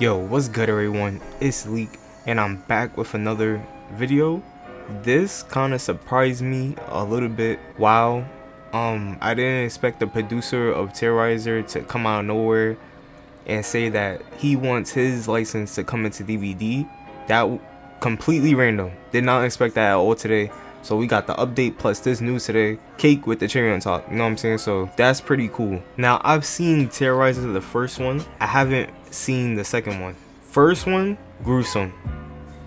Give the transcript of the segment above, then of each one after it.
Yo, what's good everyone? It's Leak and I'm back with another video. This kind of surprised me a little bit. Wow. I didn't expect the producer of Terrifier to come out of nowhere and say that he wants his license to come into DVD. That completely random. Did not expect that at all today. So we got the update plus this news today. Cake with the cherry on top. You know what I'm saying? So that's pretty cool. Now I've seen Terrorizer the first one. I haven't seen the second one. First one, gruesome.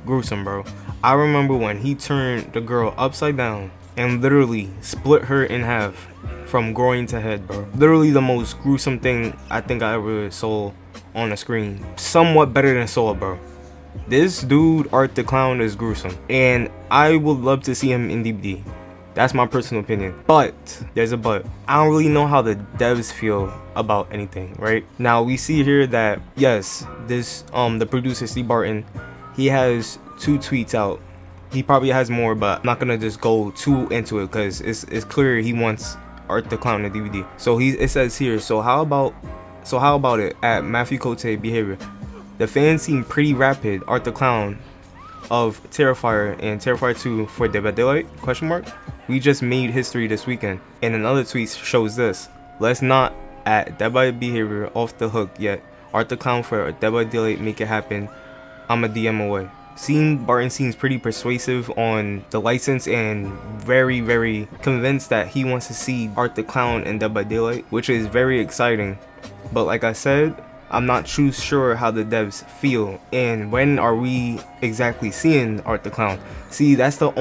Gruesome, bro. I remember when he turned the girl upside down and literally split her in half from groin to head, bro. Literally the most gruesome thing I think I ever saw on the screen. Somewhat better than Saw, bro. This dude, Art the Clown, is gruesome, and I would love to see him in DVD. That's my personal opinion. But there's a but. I don't really know how the devs feel about anything, right? Now we see here that yes, this the producer Steve Barton, he has 2 tweets out. He probably has more, but I'm not gonna just go too into it because it's clear he wants Art the Clown in DVD. So it says here. So how about it at Matthew Cote behavior? The fans seem pretty rapid. Art the Clown of Terrifier and Terrifier 2 for Dead by Daylight? Question mark. We just made history this weekend. And another tweet shows this. Let's not at Dead by Behavior off the hook yet. Art the Clown for Dead by Daylight, make it happen. I'm a DM away. Barton seems pretty persuasive on the license and very, very convinced that he wants to see Art the Clown in Dead by Daylight, which is very exciting. But like I said, I'm not too sure how the devs feel and when are we exactly seeing Art the Clown. See, that's the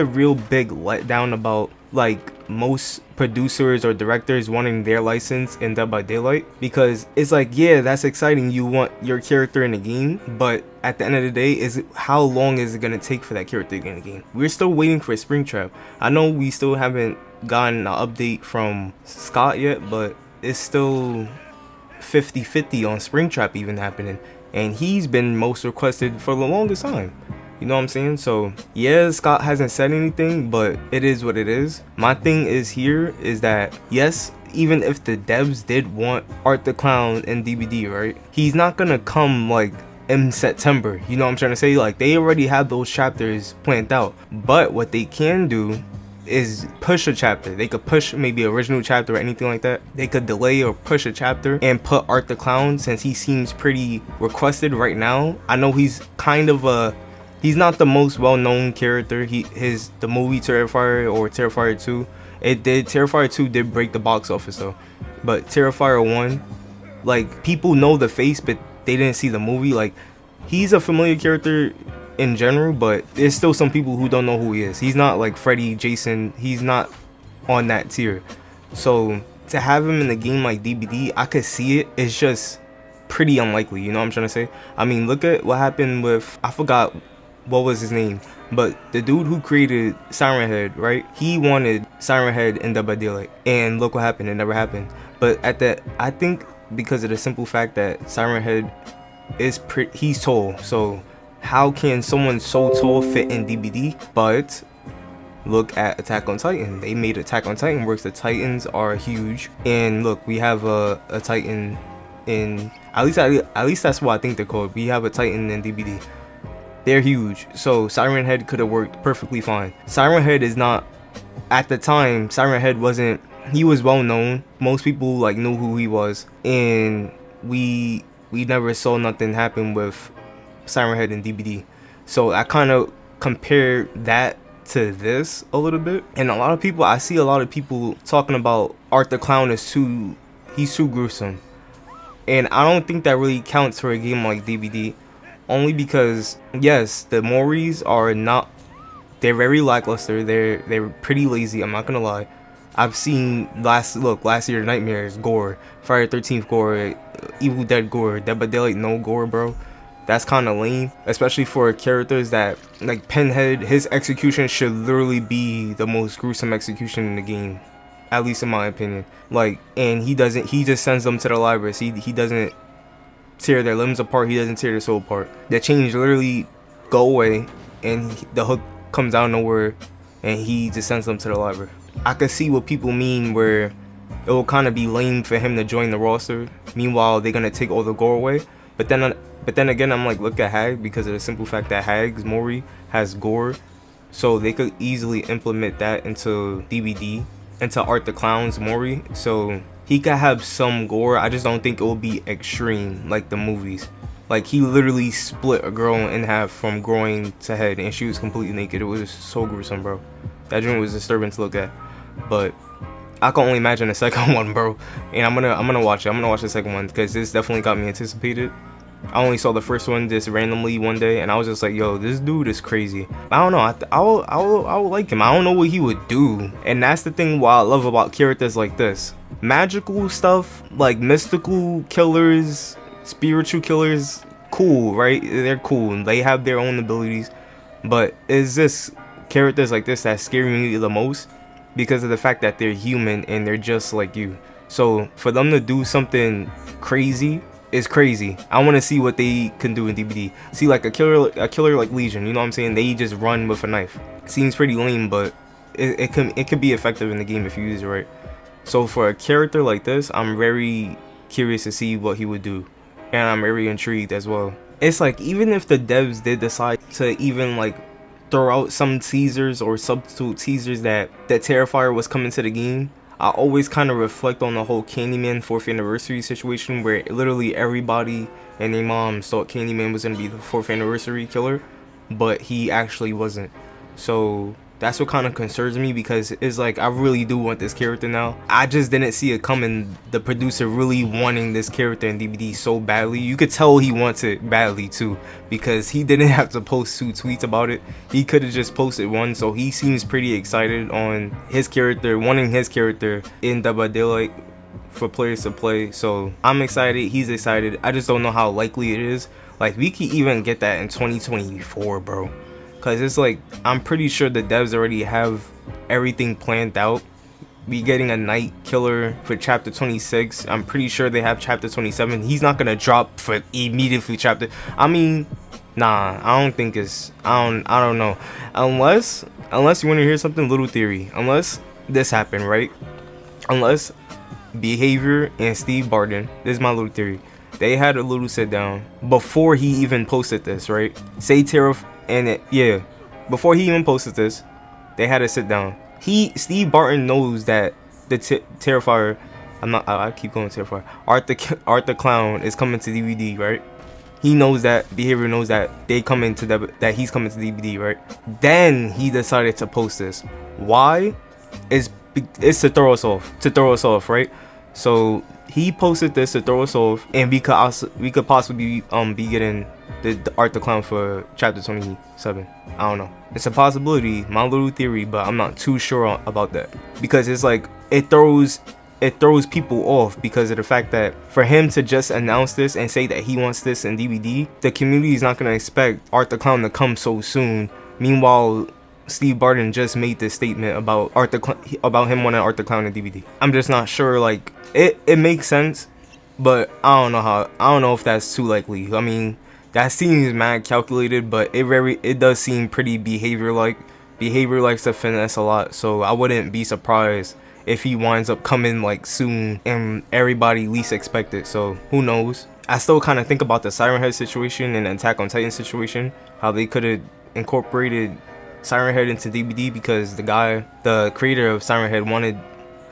real big letdown about like most producers or directors wanting their license in Dead by Daylight, because it's like, yeah, that's exciting, you want your character in the game, but at the end of the day, how long is it gonna take for that character to get in the game? We're still waiting for Springtrap. I know we still haven't gotten an update from Scott yet, but it's still 50-50 on Springtrap even happening, and he's been most requested for the longest time. You know what I'm saying? So yeah, Scott hasn't said anything, but it is what it is. My thing is that yes, even if the devs did want Art the Clown in DVD, right, he's not gonna come like in September. You know what I'm trying to say? Like, they already have those chapters planned out, but what they can do is push a chapter. They could push maybe original chapter or anything like that. They could delay or push a chapter and put Art the Clown, since he seems pretty requested right now. I know he's he's not the most well-known character. The movie Terrifier or Terrifier 2, Terrifier 2 did break the box office though, but Terrifier 1, like, people know the face but they didn't see the movie. Like, he's a familiar character in general, but there's still some people who don't know who he is. He's not like Freddy, Jason. He's not on that tier. So to have him in the game like DVD, I could see it. It's just pretty unlikely. You know what I'm trying to say? I mean, look at what happened with, I forgot what was his name, but the dude who created Siren Head, right? He wanted Siren Head in Dead by Daylight, and look what happened. It never happened. But I think because of the simple fact that Siren Head he's tall, so how can someone so tall fit in DVD? But look at Attack on Titan. They made Attack on Titan works. The Titans are huge, and look, we have a Titan in, at least that's what I think they're called. We have a Titan in DVD. They're huge, so Siren Head could have worked perfectly fine. Siren Head is not, at the time, Siren Head wasn't, he was well known. Most people like knew who he was, and we never saw nothing happen with Siren Head in DVD. So I kind of compare that to this a little bit, and I see a lot of people talking about Art the Clown is he's too gruesome, and I don't think that really counts for a game like DVD, only because yes, the Moris are not, they're very lackluster. They're pretty lazy, I'm not gonna lie. I've seen last year Nightmares gore, Friday the 13th gore, Evil Dead gore, Dead by Daylight no gore, bro. That's kind of lame, especially for characters that, like Pinhead, his execution should literally be the most gruesome execution in the game, at least in my opinion. Like, and he just sends them to the library. He doesn't tear their limbs apart, he doesn't tear their soul apart. The chains literally go away, and the hook comes out of nowhere, and he just sends them to the library. I could see what people mean where it will kind of be lame for him to join the roster. Meanwhile, they're gonna take all the gore away. But then again, I'm like, look at Hag, because of the simple fact that Hag's Mori has gore, so they could easily implement that into DBD, into Art the Clown's Mori, so he could have some gore. I just don't think it will be extreme like the movies. Like, he literally split a girl in half from groin to head, and she was completely naked. It was so gruesome, bro. That joint was disturbing to look at. But I can only imagine the second one, bro. And I'm gonna watch it. I'm gonna watch the second one, because this definitely got me anticipated. I only saw the first one just randomly one day, and I was just like, yo, this dude is crazy. I don't know, I would like him. I don't know what he would do. And that's the thing what I love about characters like this. Magical stuff, like mystical killers, spiritual killers, cool, right? They're cool, and they have their own abilities. But is this characters like this that scare me the most? Because of the fact that they're human and they're just like you. So for them to do something crazy is crazy. I want to see what they can do in DBD. See, like a killer like Legion, you know what I'm saying? They just run with a knife. Seems pretty lame, but it can be effective in the game if you use it right. So for a character like this, I'm very curious to see what he would do, and I'm very intrigued as well. It's like, even if the devs did decide to even like throw out some teasers or substitute teasers that Terrifier was coming to the game, I always kind of reflect on the whole Candyman 4th anniversary situation, where literally everybody and their moms thought Candyman was going to be the 4th anniversary killer, but he actually wasn't. So that's what kind of concerns me, because it's like, I really do want this character now. I just didn't see it coming, the producer really wanting this character in DBD so badly. You could tell he wants it badly too, because he didn't have to post 2 tweets about it. He could have just posted 1, so he seems pretty excited on his character, wanting his character in Dead by Daylight for players to play. So I'm excited, he's excited. I just don't know how likely it is. Like, we could even get that in 2024, bro. Because it's like, I'm pretty sure the devs already have everything planned out. We getting a night killer for chapter 26. I'm pretty sure they have chapter 27. He's not gonna drop for immediately chapter. I mean, nah, I don't think it's, I don't know. Unless you want to hear something, little theory. Unless this happened, right? Unless Behavior and Steve Barton, this is my little theory, they had a little sit down before he even posted this, right? Say before he even posted this, they had to sit down. Steve Barton knows that the Terrifier, I keep going Terrifier, Art the Clown is coming to DVD, right? He knows that, Behavior knows that he's coming to DVD, right? Then he decided to post this. Why? It's to throw us off, right? So he posted this to throw us off, and we could possibly be getting the Art the Clown for chapter 27. I don't know. It's a possibility, my little theory, but I'm not too sure about that, because it's like, it throws people off, because of the fact that for him to just announce this and say that he wants this in DVD, the community is not going to expect Art the Clown to come so soon. Meanwhile, Steve Barton just made this statement about about him wanting Art the Clown in DVD. I'm just not sure. Like, it makes sense, but I don't know if that's too likely. I mean, that seems mad calculated, but it does seem pretty Behavior-like. Behavior likes to finesse a lot, so I wouldn't be surprised if he winds up coming like soon and everybody least expect it. So who knows? I still kind of think about the Siren Head situation and the Attack on Titan situation, how they could have incorporated Siren Head into DVD, because the creator of Siren Head wanted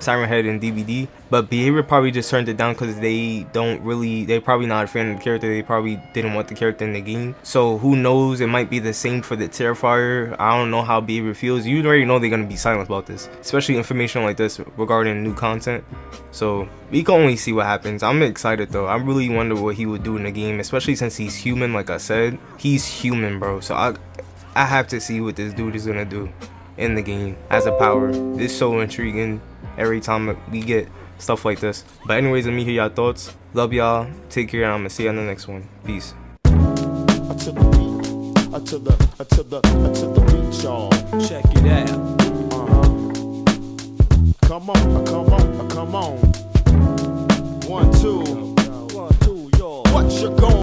Siren Head in DVD, but Behavior probably just turned it down because they're probably not a fan of the character. They probably didn't want the character in the game. So who knows, it might be the same for the Terrifier. I don't know how Behavior feels. You already know they're gonna be silent about this, especially information like this regarding new content. So we can only see what happens. I'm excited though. I really wonder what he would do in the game, especially since he's human. Like I said, he's human, bro. So I have to see what this dude is gonna do in the game as a power. It's so intriguing every time we get stuff like this. But anyways, let me hear y'all thoughts. Love y'all. Take care, and I'm gonna see you on the next one. Peace. To the beat, y'all. Check it out. Come on. 1, 2. What you going?